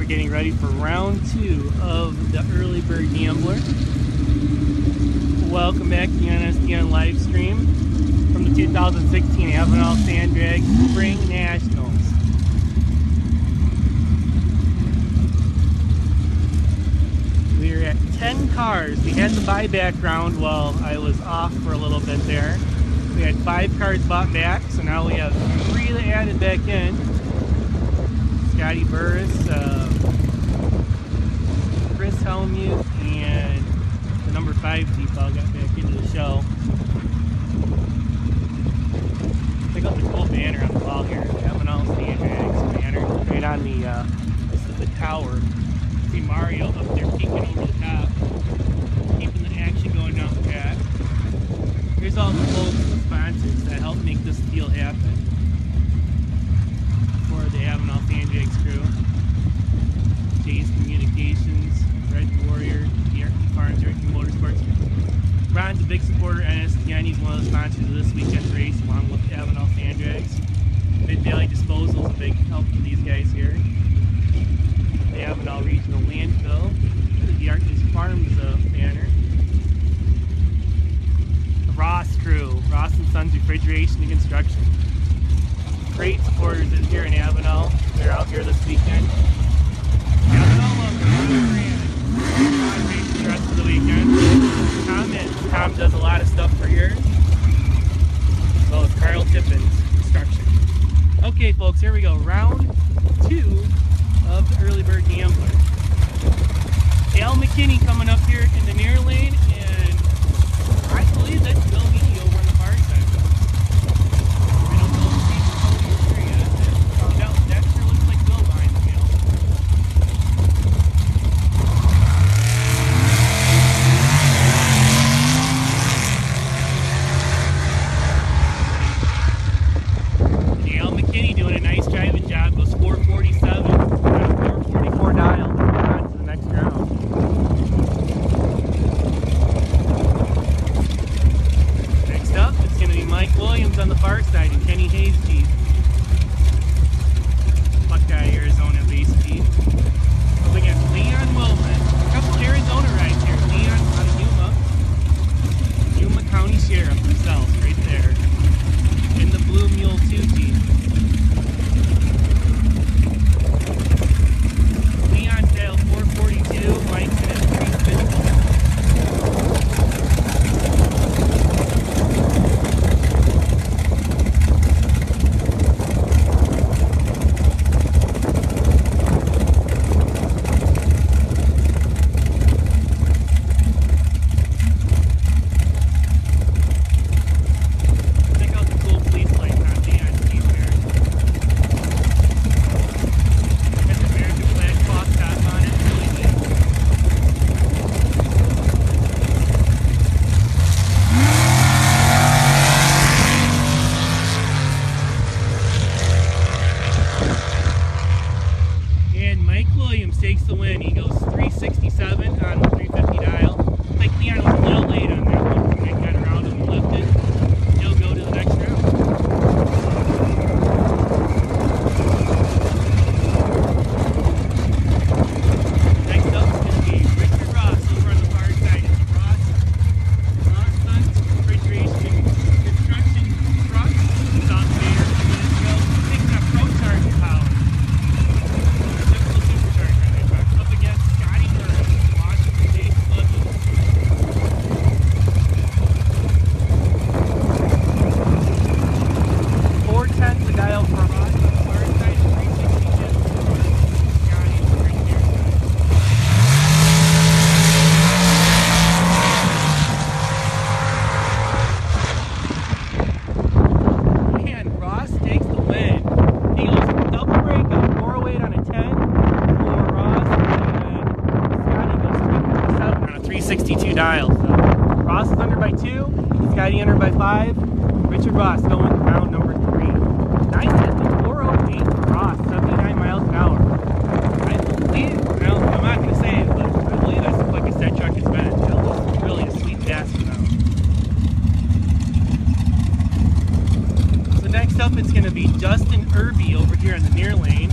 we're getting ready for round 2 of the Early Bird Gambler. Welcome back to the NSDN live stream from the 2016 Avenal Sand Drag Spring Nationals. We're at 10 cars. We had the buyback round while I was off for a little bit there. We had 5 cars bought back, so now we have 3 that added back in. Scotty Burris, Chris Helmuth, and the number 5 Jeep all got back into the show. Check out the cool banner on the wall here, Avenal Sand Drags banner, right on the tower. See Mario up there peeking over the top, keeping the action going down the track. Here's all the folks, the sponsors that help make this deal happen for the Avenal Sand Drags crew. Jay's Communications, Red Warrior, DRT Farms, DRT Motorsports. Ron's a big supporter of NSDN. He's one of the sponsors of this weekend's race, along with the Avenal Sand Drags. Mid Valley Disposal is a big help for these guys here. The Avenal Regional Landfill, the DRT Farms banner. The Ross crew, Ross & Sons Refrigeration and Construction. Great supporters here in Avenal. They're out here this weekend. Avenal loves the rest of the weekend. Tom does a lot of stuff for here. As well as Carl Tippin's Construction. Okay, folks, here we go. Round 2 of the Early Bird Gambler. Al McKinney coming up here in the near lane, and I believe that's Bill Meany over on the far side. I don't know if he's over here yet. That sure looks like Bill behind the wheel. And Al McKinney doing a nice driving job, goes 447. 444 dial on to the next round. Next up, it's going to be Mike Williams on the far side and Kenny Hayes Jeep. Buckeye, Arizona base Jeep. Up against Leon Wilman. A couple Arizona rides here. Leon out of Yuma County Sheriff himself, right there. In the Blue Mule 2 Jeep. Leon Dale 442, Mike's in his 350. Check out the cool police lights on Leon's Jeep there. Got the American flag cloth top on it, really neat. And Mike Williams takes the win. He goes 367 on the 350 dial. Looks like Leon was a little late on that one. They got around him and lifted. He'll go to the next round. Next up is going to be Richard Ross over on the far side. It's Ross Sons Refrigeration and Construction Truck. South Mayor 2 minutes ago. Picking up Pro Charger power. Typical supercharger on that truck. Up against Scotty Burris, Washington State Buggy. 410 the dial for Ross on the far side, 362 for Scotty on the right near side. Man, Ross takes the win. He goes double break on 408 on a 10 for Ross, and Scotty goes 357 on a 362 dial. So Ross is under by 2, Scotty under by 5. Richard Ross going to round number 3. 950, 408 for Ross, 79 miles an hour. I believe, well, I'm not going to say it, but I believe that's the quickest that truck has been. That was really a sweet fast now. So next up, it's going to be Justin Irby over here in the near lane.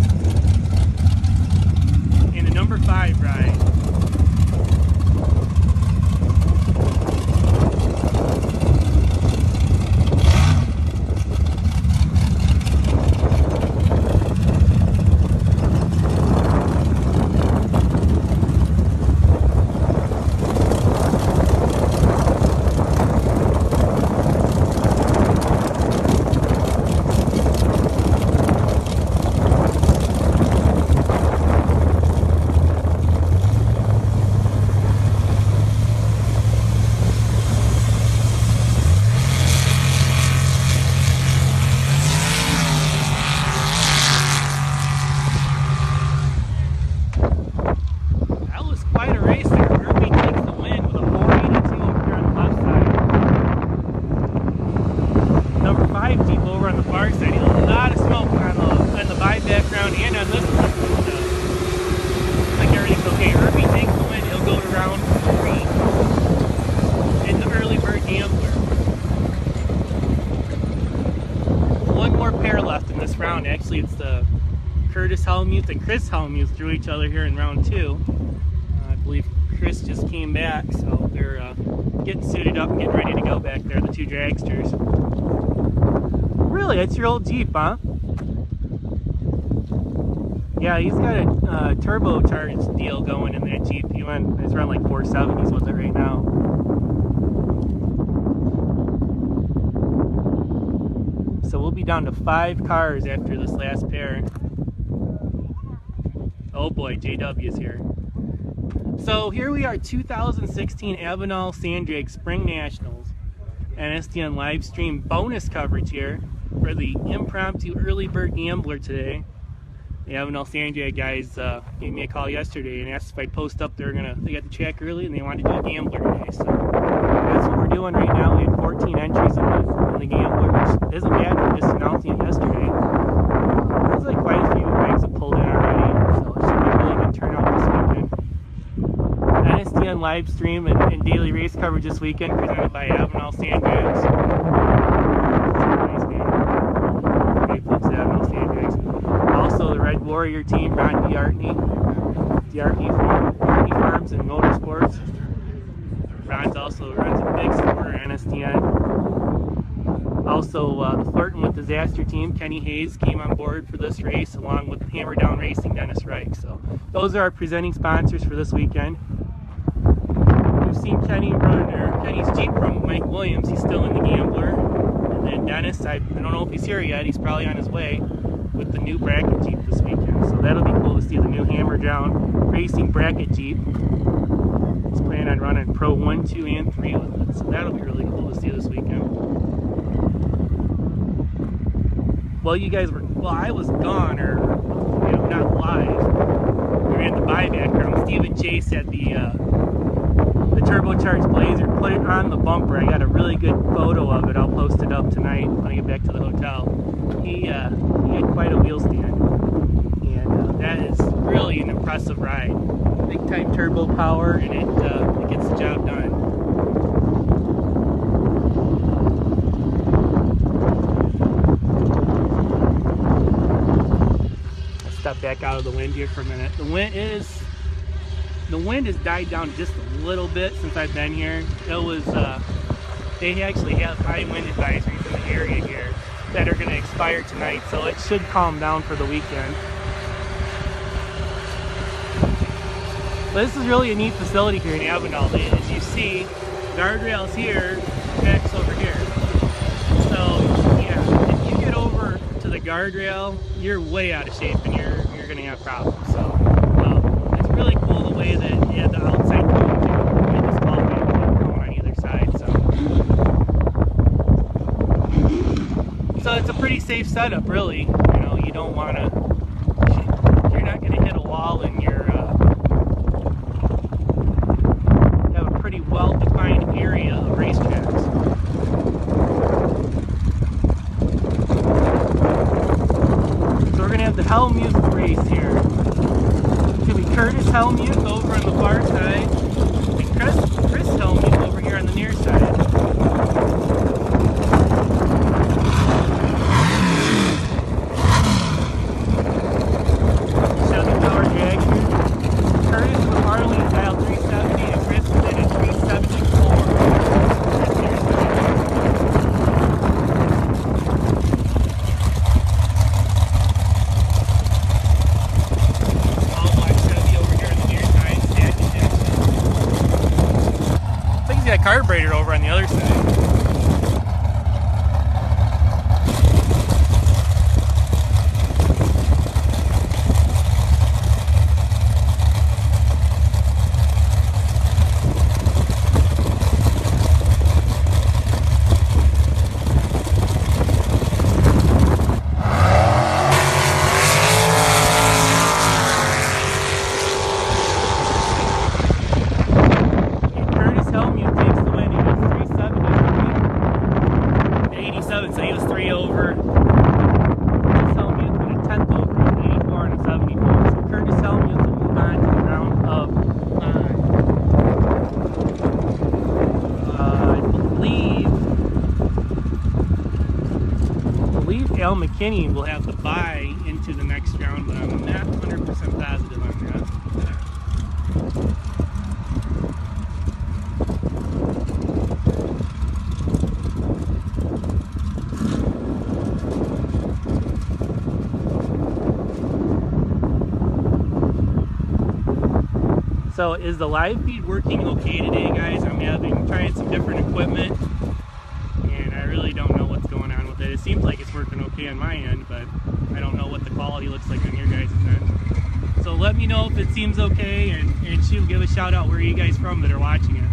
and Chris Helmuth threw each other here in round 2. I believe Chris just came back, so they're getting suited up and getting ready to go back there, the two dragsters. Really? That's your old Jeep, huh? Yeah, he's got a turbocharged deal going in that Jeep. It's around like 470s with it right now. So we'll be down to 5 cars after this last pair. Oh boy, JW's here. So here we are, 2016 Avenal Sand Drag Spring Nationals. NSDN live stream bonus coverage here for the impromptu early bird gambler today. The Avenal Sand Drag guys gave me a call yesterday and asked if I'd post up. They got the check early and they wanted to do a gambler today. So that's what we're doing right now. We had 14 entries in the gambler, which isn't bad for just announcing it yesterday. There's like quite a few bags have pulled in already, so it should be a really good turnout this weekend. NSDN live stream and daily race coverage this weekend presented by Avenal Sand Drags. Nice man. Great folks at Avenal Sand Drags. Also the Red Warrior team, Ron D'Artney Farms and Motorsports. Ron's also runs a big supporter of NSDN. Also the Flirtin' with Disaster team, Kenny Hayes came on board for this race along with Hammer Down Racing, Dennis Reich. So those are our presenting sponsors for this weekend. We've seen Kenny run, or Kenny's Jeep from Mike Williams. He's still in the gambler. And then Dennis, I don't know if he's here yet. He's probably on his way with the new bracket Jeep this weekend. So that'll be cool to see the new Hammer Down Racing bracket Jeep. He's planning on running Pro 1, 2, and 3 with it. So that'll be really cool to see this weekend. Well, I was gone, or not live. We were in the buyback round. Stephen Chase had the turbocharged Blazer, put it on the bumper. I got a really good photo of it. I'll post it up tonight when I get back to the hotel. He had quite a wheel stand, and that is really an impressive ride. Big time turbo power, and it gets the job done. Let's step back out of the wind here for a minute. The wind has died down just a little bit since I've been here. They actually have high wind advisories in the area here that are going to expire tonight, so it should calm down for the weekend. But this is really a neat facility here in Avenal. As you see, guardrails here, backs over here. So yeah, if you get over to the guardrail, you're way out of shape and you're going to have problems. So it's really cool the way that the outside cone too. We had this ball cone on either side. So it's a pretty safe setup, really. You don't want to. You're not going to hit a wall, and you have a pretty well-defined area of racetracks. So we're going to have the Helmuth race here. It's going to be Curtis Helmuth over on the far side, and Chris Helmuth over here on the near side. Carburetor over on the other side. McKinney will have the bye into the next round, but I'm not 100% So is the live feed working okay today, guys? I'm trying some different equipment, and I really don't know what's going on with it. It seems like it's working okay on my end, but I don't know what the quality looks like on your guys' end. So let me know if it seems okay, and shoot, give a shout out where are you guys from that are watching it.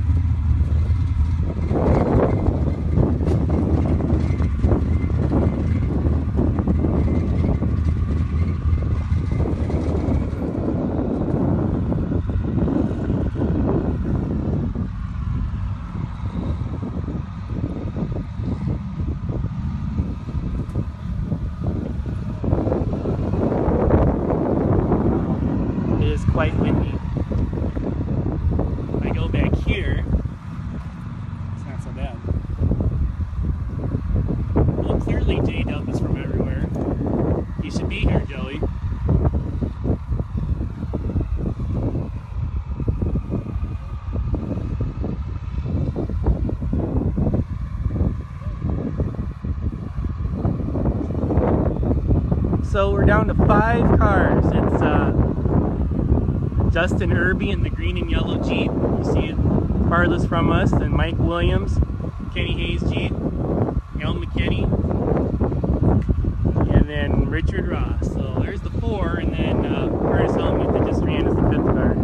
Quite windy. If I go back here, it's not so bad. Well, clearly J-Dub is from everywhere. He should be here, Joey. So we're down to 5 cars. It's Justin Irby in the green and yellow Jeep. You see it farthest from us. Then Mike Williams, Kenny Hayes Jeep, El McKinney, and then Richard Ross. So there's the 4, and then Curtis Helmuth that just ran as the 5th car.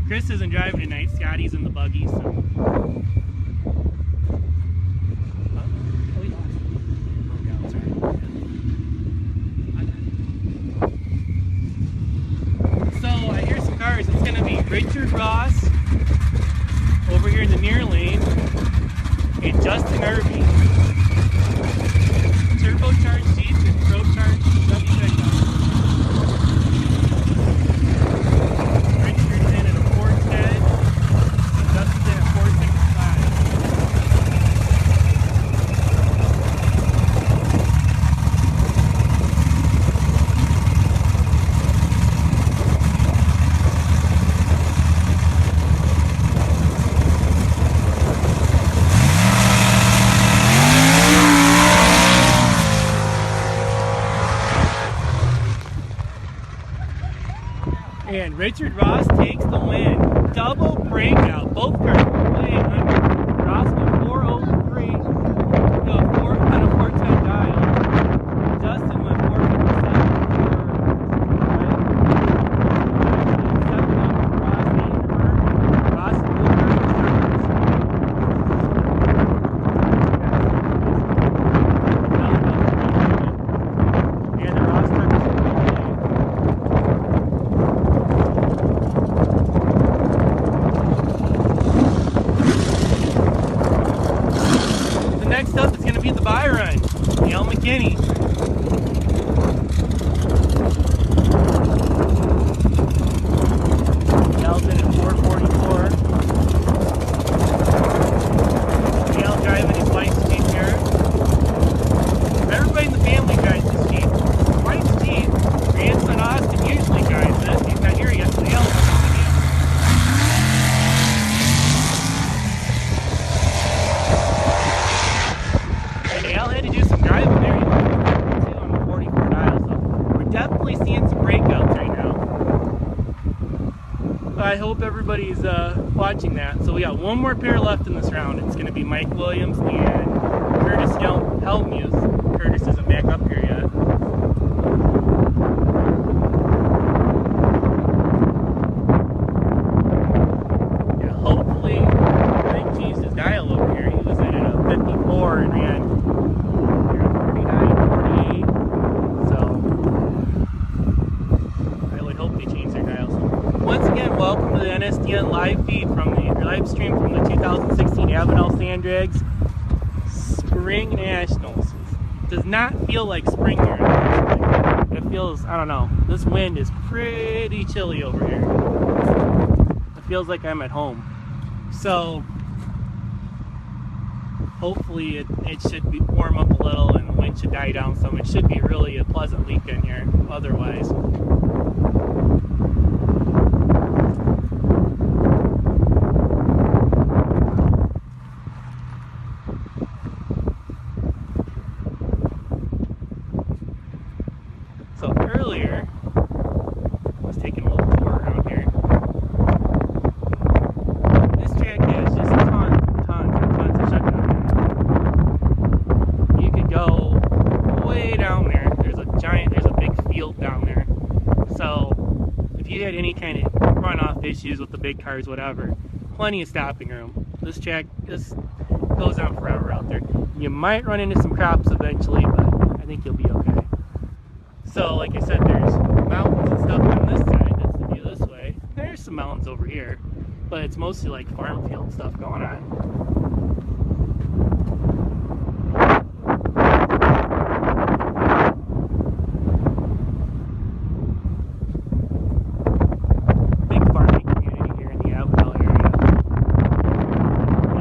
Chris isn't driving tonight. Scotty's in the buggy, so. So I hear some cars. It's going to be Richard Ross over here in the near lane, and Justin Irby. Turbocharged Jeeps and pro-charged W pickup. And Richard Ross takes the win. Double breakout. Both cars were way under. Ross went 403 to a 410 dial. Justin went 457. Ross and next up is going to be the buy run, El McKinney. El's in at 444. El driving his wife's Jeep here. Everybody in the family drives this Jeep. Wife's Jeep, grandson Austin usually drives this. He's not here yet, so El's Al had to do some driving there, too, on the 44 dial, so we're definitely seeing some breakouts right now. I hope everybody's watching that. So we got one more pair left in this round. It's going to be Mike Williams and Curtis Helmuth. Curtis isn't back up here yet. Yeah, hopefully Mike changed his dial over here. He was at a 54 and ran 49, 48. So I would hope they change their dials. Once again, welcome to the NSDN live feed from the live stream from the 2016 Avenal Sand Drags Spring Nationals. It does not feel like spring here. It feels, I don't know, this wind is pretty chilly over here. It feels like I'm at home. So hopefully it should be warm up a little and the wind should die down some. It should be really a pleasant weekend here otherwise. So earlier, I was taking a little tour around here. This track has just tons of shutdown. You could go way down there. There's a big field down there. So if you had any kind of runoff issues with the big cars, whatever, plenty of stopping room. This track just goes on forever out there. You might run into some crops eventually, but I think you'll be okay. So, like I said, there's mountains and stuff on this side. That's the view this way. There's some mountains over here, but it's mostly like farm field stuff going on. Big farming community here in the Avenal area.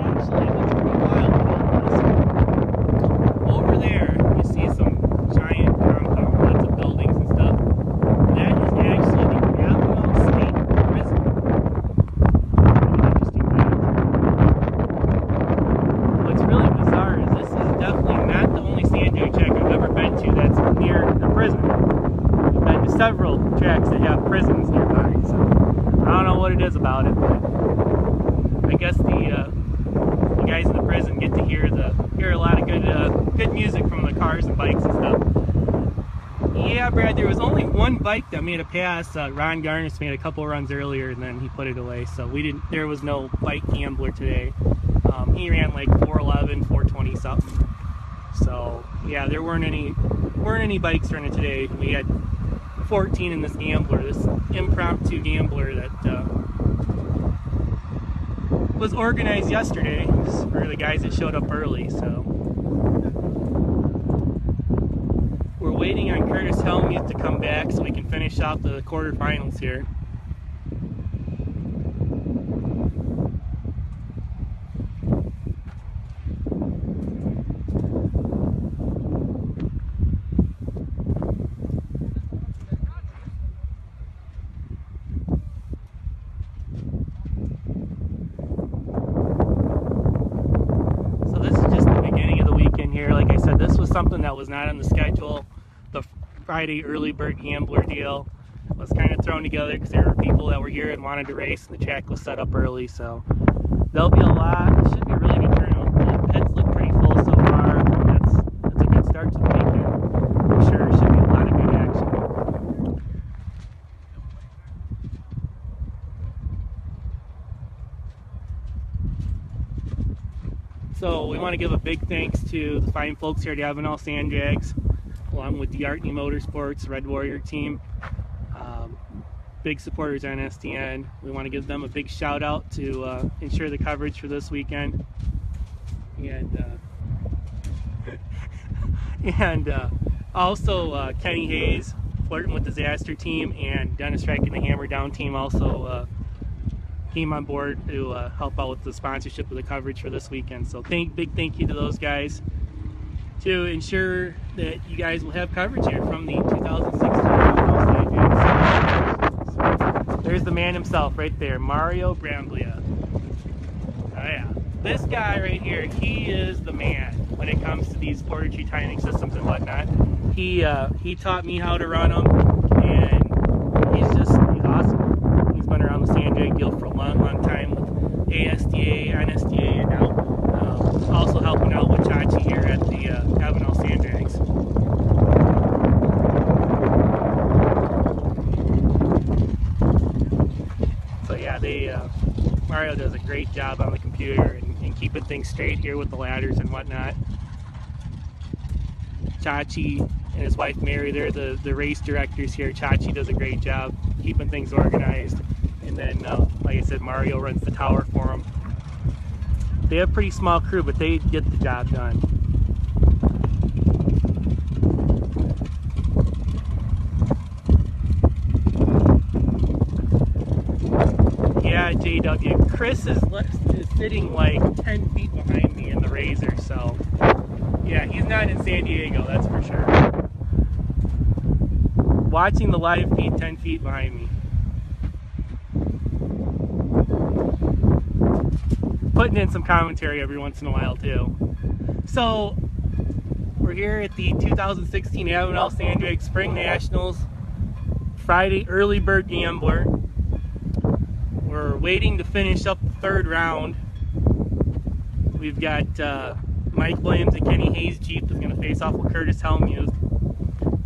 Actually, it looks pretty wild about this. Over there, you see some giant compound, lots of buildings and stuff. That is actually the Avenal State Prison. Interesting fact. What's really bizarre is this is definitely not the only sand dune track I've ever been to that's near a prison. I've been to several tracks that have prisons nearby, so I don't know what it is about it, but I guess the guys in the prison get to hear a lot of good music from the cars and bikes and stuff. Yeah, Brad, there was only one bike that made a pass. Ron Garnis made a couple runs earlier and then he put it away, so there was no bike gambler today. He ran like 411, 420 something. So yeah, there weren't any bikes running today. We had 14 in this gambler, this impromptu gambler that was organized yesterday for the guys that showed up early. So we're waiting on Curtis Helmuth to come back so we can finish off the quarterfinals here. Like I said, this was something that was not on the schedule. The Friday early bird gambler deal was kind of thrown together because there were people that were here and wanted to race, and the track was set up early, so there'll be a lot. It should be a really good turnout. The pits look pretty full so far. That's a good start to the weekend. I'm sure it should be a lot of good action. So we want to give a big thanks to the fine folks here at Avenal Sand Drags, along with the Artney Motorsports Red Warrior team. Big supporters on NSDN. We want to give them a big shout out to ensure the coverage for this weekend. And also Kenny Hayes, Flirting with Disaster team, and Dennis Reck and the Hammer Down team also came on board to help out with the sponsorship of the coverage for this weekend. So big thank you to those guys to ensure that you guys will have coverage here from the 2016 Avenal Sand. There's the man himself right there, Mario Bramblia. Oh yeah, this guy right here, he is the man when it comes to these porta tree timing systems and whatnot. He taught me how to run them, and he's awesome. He's been around the sand drag deal for a long time with ASDA, NSDA, and now also helping out with Chachi here at the Avenal Sand Drags. So yeah, Mario does a great job on the computer and keeping things straight here with the ladders and whatnot. Chachi and his wife Mary, they're the race directors here. Chachi does a great job keeping things organized. And then, like I said, Mario runs the tower for them. They have a pretty small crew, but they get the job done. JW. Chris is sitting like 10 feet behind me in the Razor, so yeah, he's not in San Diego, that's for sure. Watching the live feed 10 feet behind me. Putting in some commentary every once in a while too. So we're here at the 2016 Avenal Sand Drag Spring Nationals. Friday early bird gambler. We're waiting to finish up the third round. We've got Mike Williams and Kenny Hayes Jeep that's going to face off with Curtis Helmuth.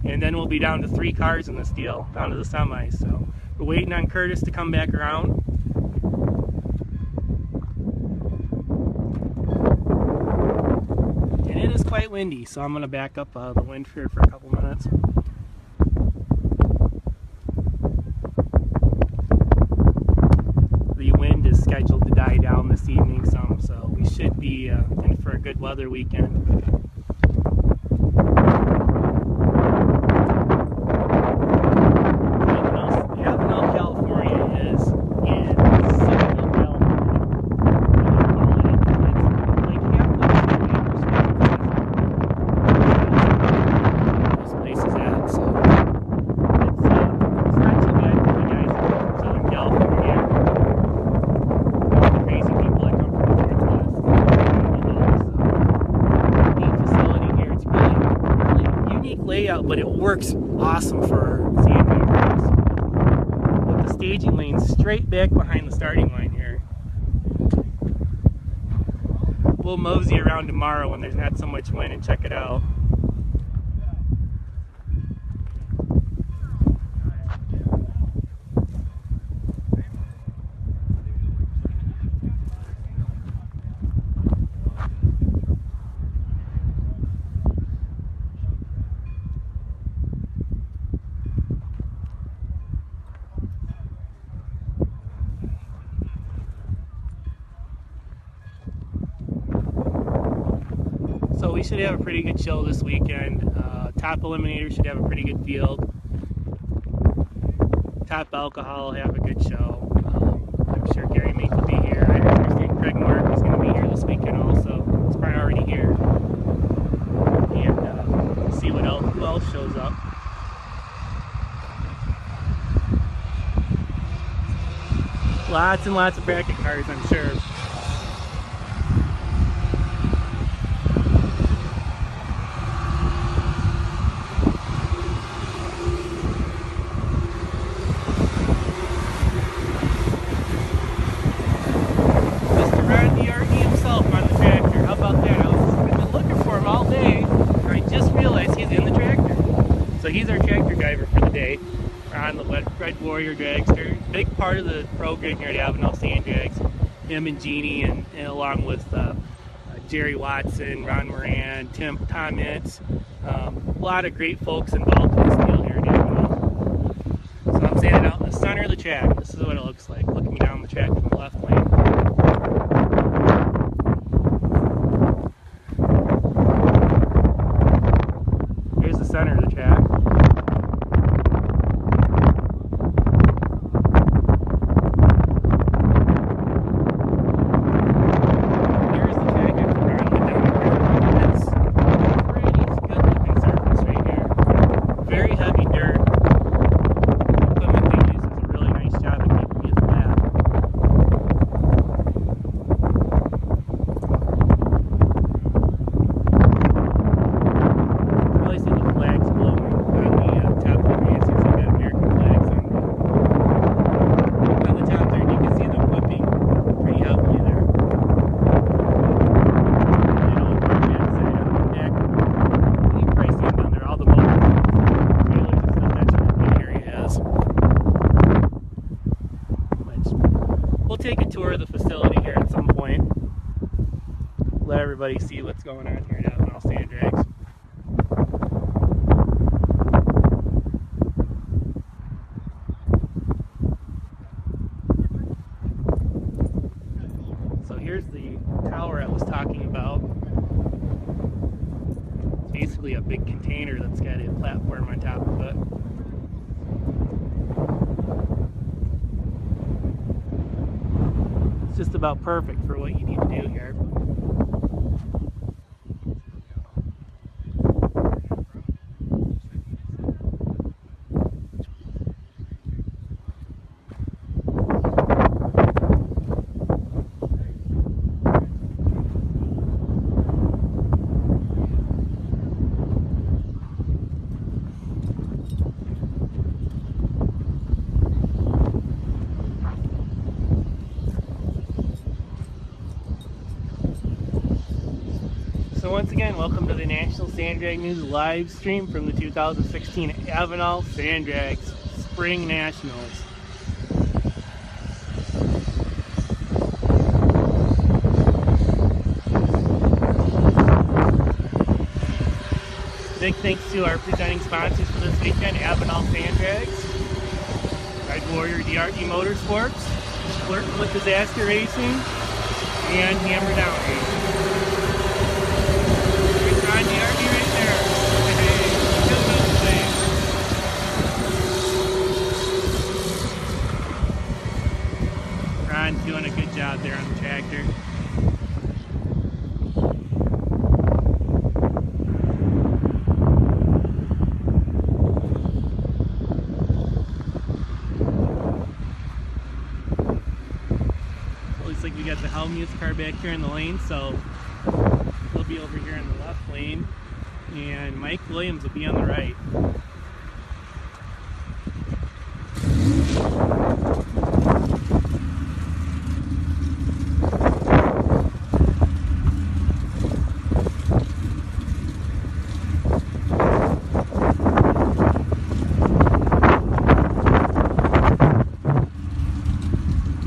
And then we'll be down to 3 cars in this deal, down to the semis. So we're waiting on Curtis to come back around. And it is quite windy, so I'm going to back up the wind here for a couple minutes. Scheduled to die down this evening some, so we should be in for a good weather weekend. Avenal, California is in Central California. It's like half of this place is at, so it's not too bad for the guys in Southern California. Layout, but it works awesome for sand drag. With the staging lane straight back behind the starting line here. We'll mosey around tomorrow when there's not so much wind and check it out. So we should have a pretty good show this weekend. Top Eliminator should have a pretty good field. Top Alcohol will have a good show. I'm sure Gary Mink will be here. I understand Craig Mark is going to be here this weekend also. He's probably already here. And see what else, who else shows up. Lots and lots of bracket cars, I'm sure. So he's our tractor driver for the day. We're on the Red Warrior dragster. Big part of the program here at Avenal Sand Drags. Him and Jeannie, and along with Jerry Watson, Ron Moran, Tom Itz. A lot of great folks involved in this deal here at Avenal. So I'm standing out in the center of the track. This is what it looks like, looking down the track from the left lane. Here's the center of the track. Take a tour of the facility here at some point. Let everybody see what's going on here at Avenal Sand Drags. So here's the tower I was talking about. It's basically a big container that's got a platform on top of it. about perfect for what you need to do here. So once again, welcome to the National Sand Drag News live stream from the 2016 Avenal Sand Drags Spring Nationals. Big thanks to our presenting sponsors for this weekend, Avenal Sand Drags, Red Warrior DRE Motorsports, Flirting with Disaster Racing, and Hammer Down Racing. Ron DRE right there. Hey, good those things. Ron's doing a good job there on the tractor. Looks like we got the Helmuth car back here in the lane, so he'll be over here in the left lane, and Mike Williams will be on the right.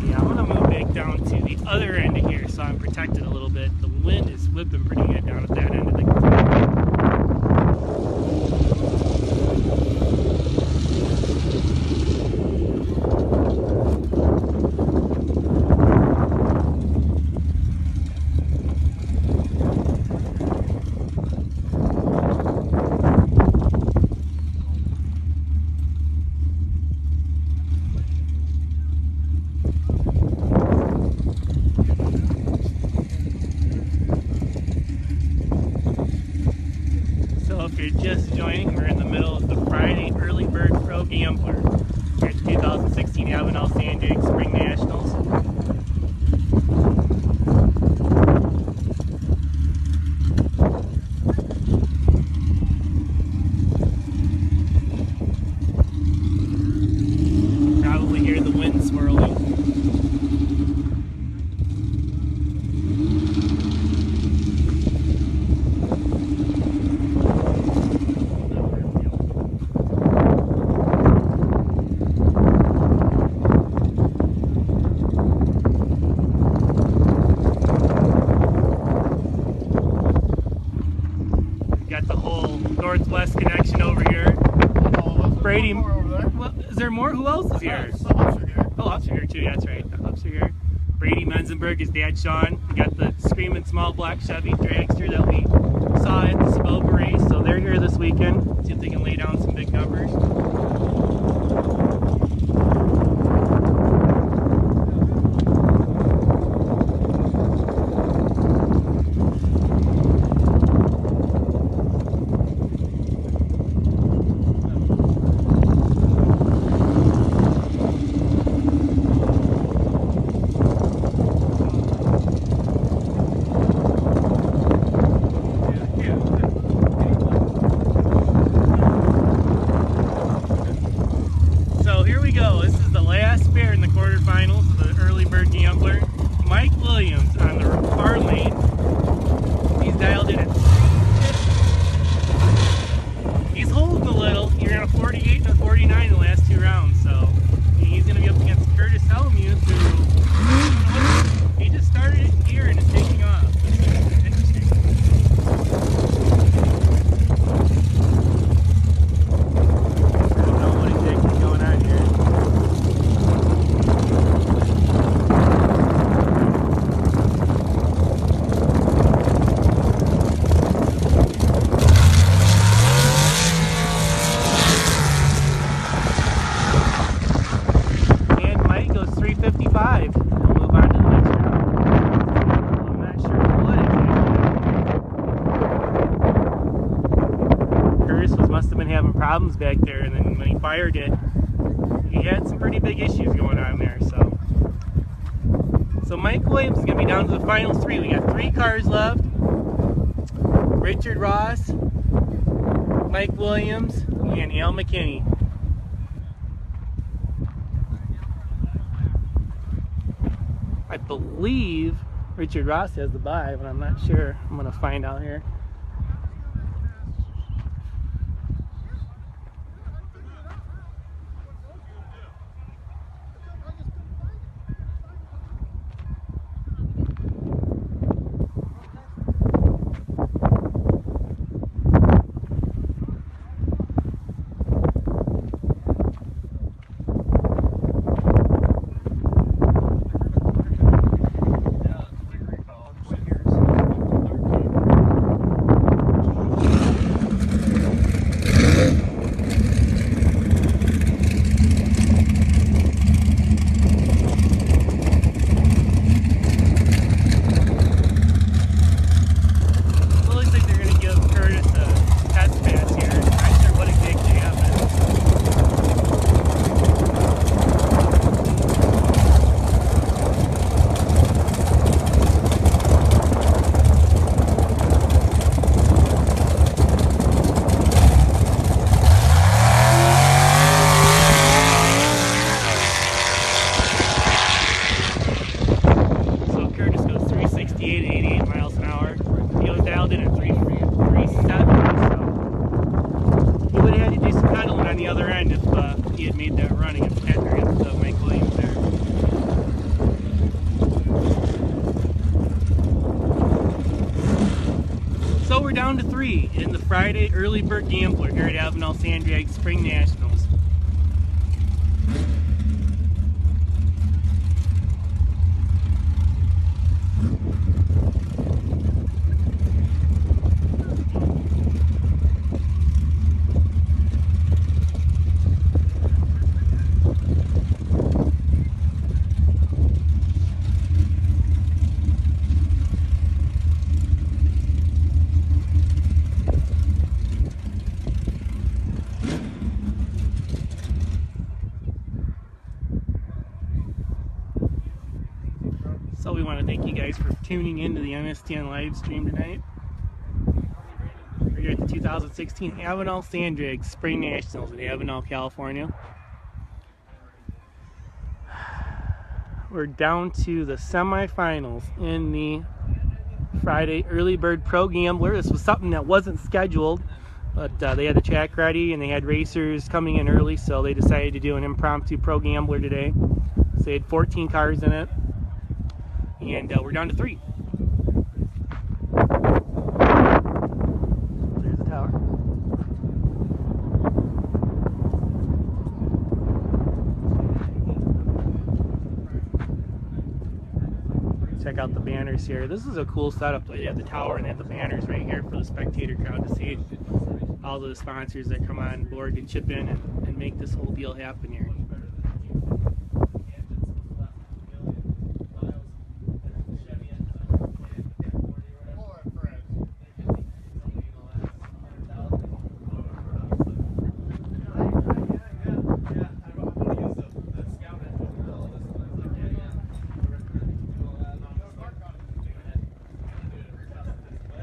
Yeah, I'm going to move back down to the other end of here so I'm protected a little bit. The wind is whipping pretty good down at that end of the If you're just joining, we're in the middle of the Friday Early Bird Pro Gambler here at the 2016 Avenal Sand Drag Spring Nationals. Probably hear the wind swirling. Got the whole northwest connection over here. Brady, well, is there more? Who else is here? Oh, Ups are here too. Yeah, that's right. Ups are here. Brady Menzenberg, his dad Sean. We got the screaming small black Chevy dragster that we saw at the Spoke race. So they're here this weekend. See if they can lay down some big numbers. This is the last pair in the quarterfinals of the Early Bird Gambler. Mike Williams on the far lane. He's dialed in at 350. He's holding a little. You're in a 48 and a 49 in the last two rounds, so he's going to be up against Curtis Helmuth, who he just started it here and is taking off. Interesting. I don't know what exactly is going on here. Elims back there, and then when he fired it, he had some pretty big issues going on there. So Mike Williams is going to be down to the final three. We got 3 cars left. Richard Ross, Mike Williams, and Al McKinney. I believe Richard Ross has the bye, but I'm not sure. I'm going to find out here. So we're down to 3 in the Friday Early Bird Gambler here at Avenal Sand Drag Spring Nationals. So we want to thank you guys for tuning in to the NSDN live stream tonight. We're here at the 2016 Avenal Sand Drag Spring Nationals in Avenal, California. We're down to the semifinals in the Friday Early Bird Pro Gambler. This was something that wasn't scheduled, but they had the track ready and they had racers coming in early, so they decided to do an impromptu Pro Gambler today. So they had 14 cars in it. And we're down to 3. There's the tower. Check out the banners here. This is a cool setup. They have the tower and they have the banners right here for the spectator crowd to see all the sponsors that come on board to chip in and make this whole deal happen here.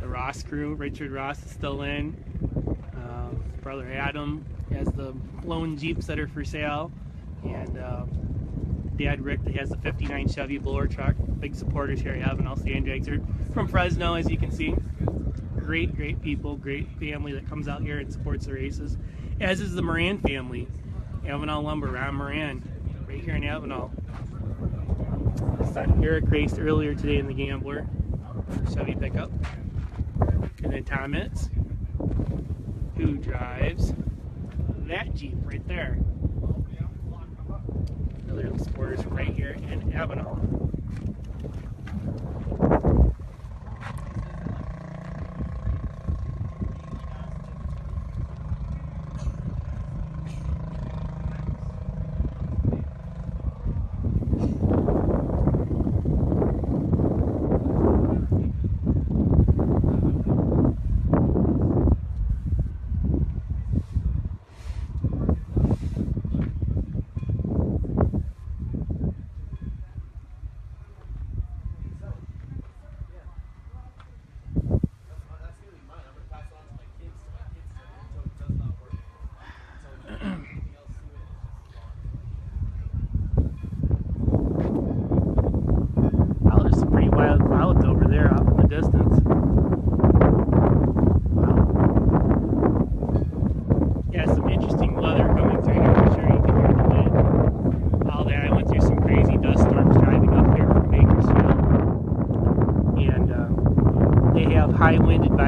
Ross crew, Richard Ross is still in. Brother Adam has the lone Jeeps that are for sale, and Dad Rick that has the 59 Chevy blower truck. Big supporters here at Avenal Sand Drags. They're from Fresno, as you can see. Great people, great family that comes out here and supports the races. As is the Moran family, Avenal Lumber, Ron Moran, right here in Avenal. Son Eric raced earlier today in the Gambler, Chevy pickup. And then Tom Itz, who drives that Jeep right there. Another little supporters right here in Avenal.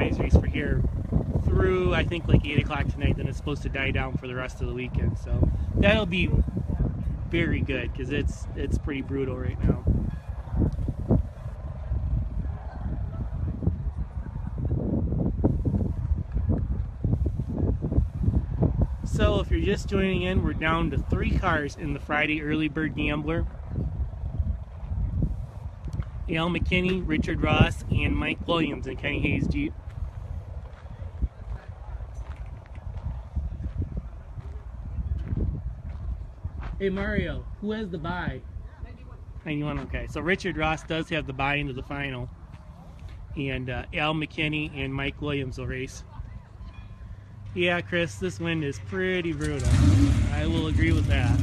advisories for here through, I think, like 8 o'clock tonight. Then it's supposed to die down for the rest of the weekend. So that'll be very good because it's pretty brutal right now. So if you're just joining in, we're down to 3 cars in the Friday Early Bird Gambler. Al McKinney, Richard Ross, and Mike Williams in Kenny Hayes Jeep. Hey Mario, who has the bye? 91, okay. So Richard Ross does have the bye into the final. And Al McKinney and Mike Williams will race. Yeah, Chris, this wind is pretty brutal. I will agree with that.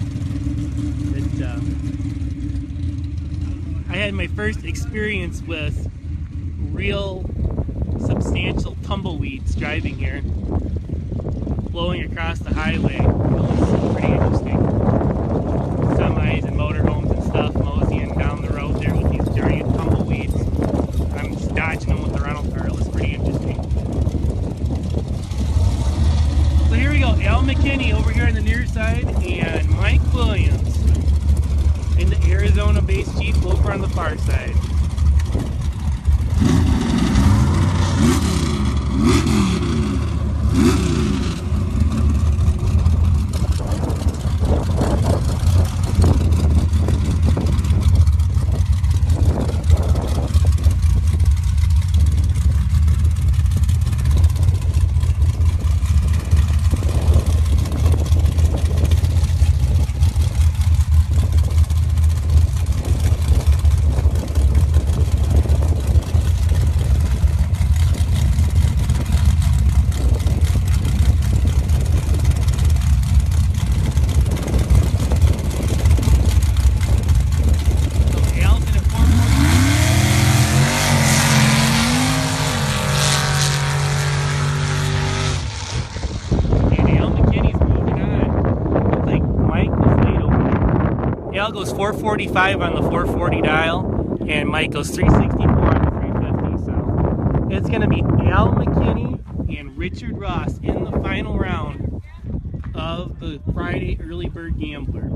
I had my first experience with real substantial tumbleweeds driving here, blowing across the highway. It was pretty interesting. Semis and motorhomes and stuff moseying down the road there with these giant tumbleweeds. I'm just dodging them with the rental car. It was pretty interesting. So here we go, Al McKinney over here on the near side, and Mike Williams in the Arizona-based Jeep over on the far side. Al goes 445 on the 440 dial, and Mike goes 364 on the 350. So it's going to be Al McKinney and Richard Ross in the final round of the Friday Early Bird Gambler.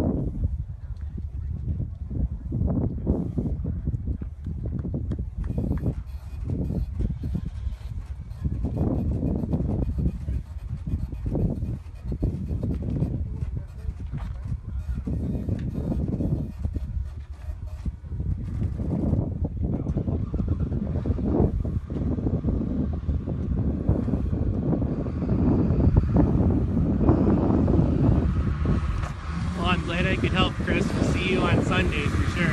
I'm glad I could help, Chris. We'll see you on Sunday for sure.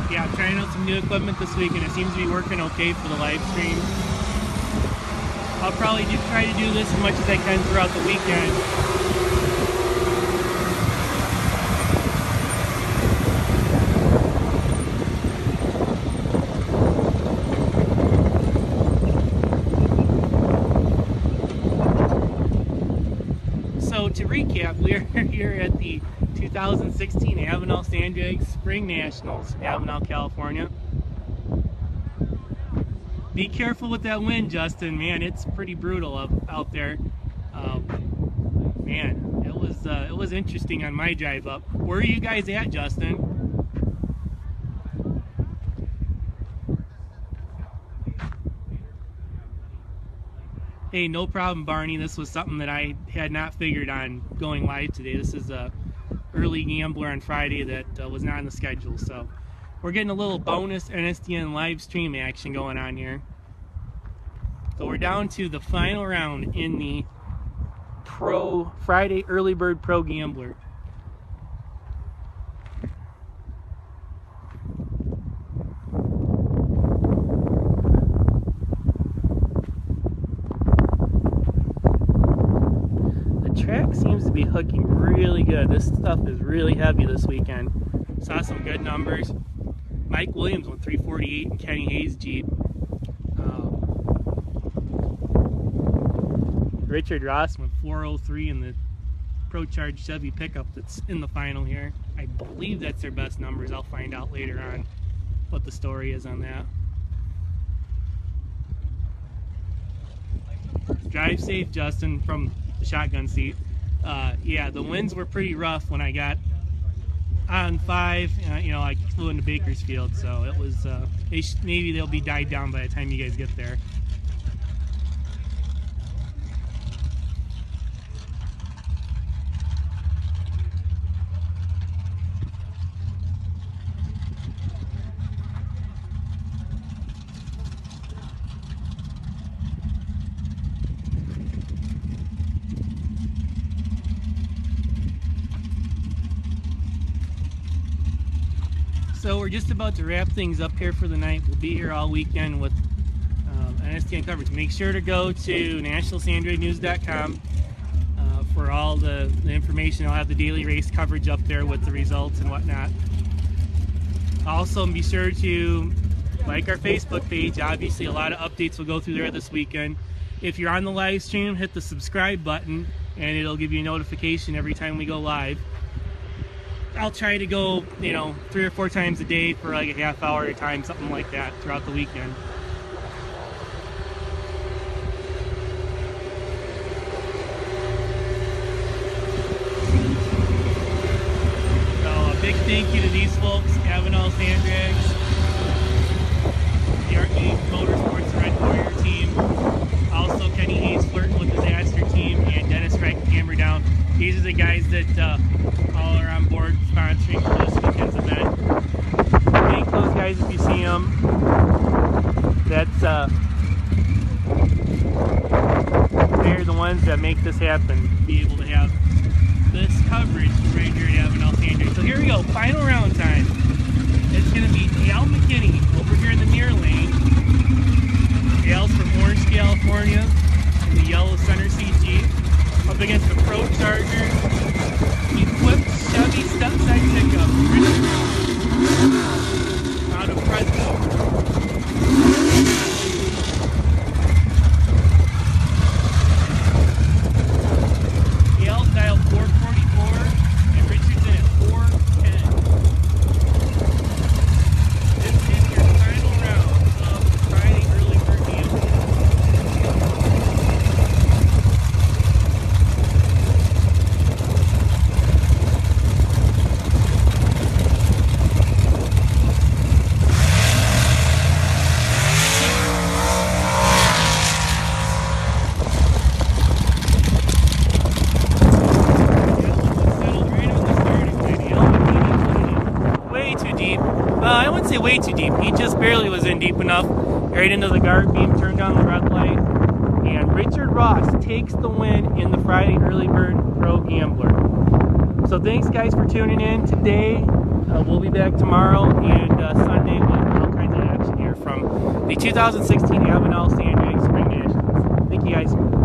Yeah, I'm trying out some new equipment this week, and it seems to be working okay for the live stream. I'll probably try to do this as much as I can throughout the weekend. So to recap, we're here at the 2016 Avenal Sandjag Spring Nationals, Avenal, California. Be careful with that wind, Justin. Man, it's pretty brutal out there. Man, it was interesting on my drive up. Where are you guys at, Justin? Hey, no problem, Barney. This was something that I had not figured on going live today. This is a early gambler on Friday that was not on the schedule. So we're getting a little bonus NSDN live stream action going on here. So we're down to the final round in the Friday Early Bird Pro Gambler. Track seems to be hooking really good. This stuff is really heavy this weekend. Saw some good numbers. Mike Williams went 348 in Kenny Hayes Jeep. Richard Ross went 403 in the Pro Charge Chevy pickup that's in the final here. I believe that's their best numbers. I'll find out later on what the story is on that. Drive safe, Justin, from the shotgun seat. Yeah, the winds were pretty rough when I got on 5. You know, I flew into Bakersfield, so it was. Maybe they'll be died down by the time you guys get there. So we're just about to wrap things up here for the night. We'll be here all weekend with NSDN coverage. Make sure to go to nationalsandroidnews.com for all the information. I'll have the daily race coverage up there with the results and whatnot. Also, be sure to like our Facebook page. Obviously, a lot of updates will go through there this weekend. If you're on the live stream, hit the subscribe button, and it'll give you a notification every time we go live. I'll try to go, you know, 3 or 4 times a day for like a half hour at a time, something like that, throughout the weekend. So a big thank you to these folks, Avenal Sand Drags, the Arcade Motorsports Red Warrior team, also Kenny Hayes flirting with Disaster team, and Dennis Frank Hammer Down. These are the guys that all are on board sponsoring for this weekend's event. Thank those guys if you see them. That's they're the ones that make this happen. Be able to have this coverage right here at Avenal Sand. So here we go, final round time. It's going to be Al McKinney over here in the near lane. Al's from Orange, California, in the yellow center CG. Up against the Pro Charger, equipped Chevy step-side pickup, out of Fresno. Yale's dialed 444, and Richardson at 410. This is your final round of the Friday early bird deal. I wouldn't say way too deep. He just barely was in deep enough. Right into the guard beam, turned down the red light. And Richard Ross takes the win in the Friday Early Bird Pro Gambler. So thanks guys for tuning in today. We'll be back tomorrow and Sunday with all kinds of action here from the 2016 Avenal Sand Drags Spring Nationals. Thank you guys.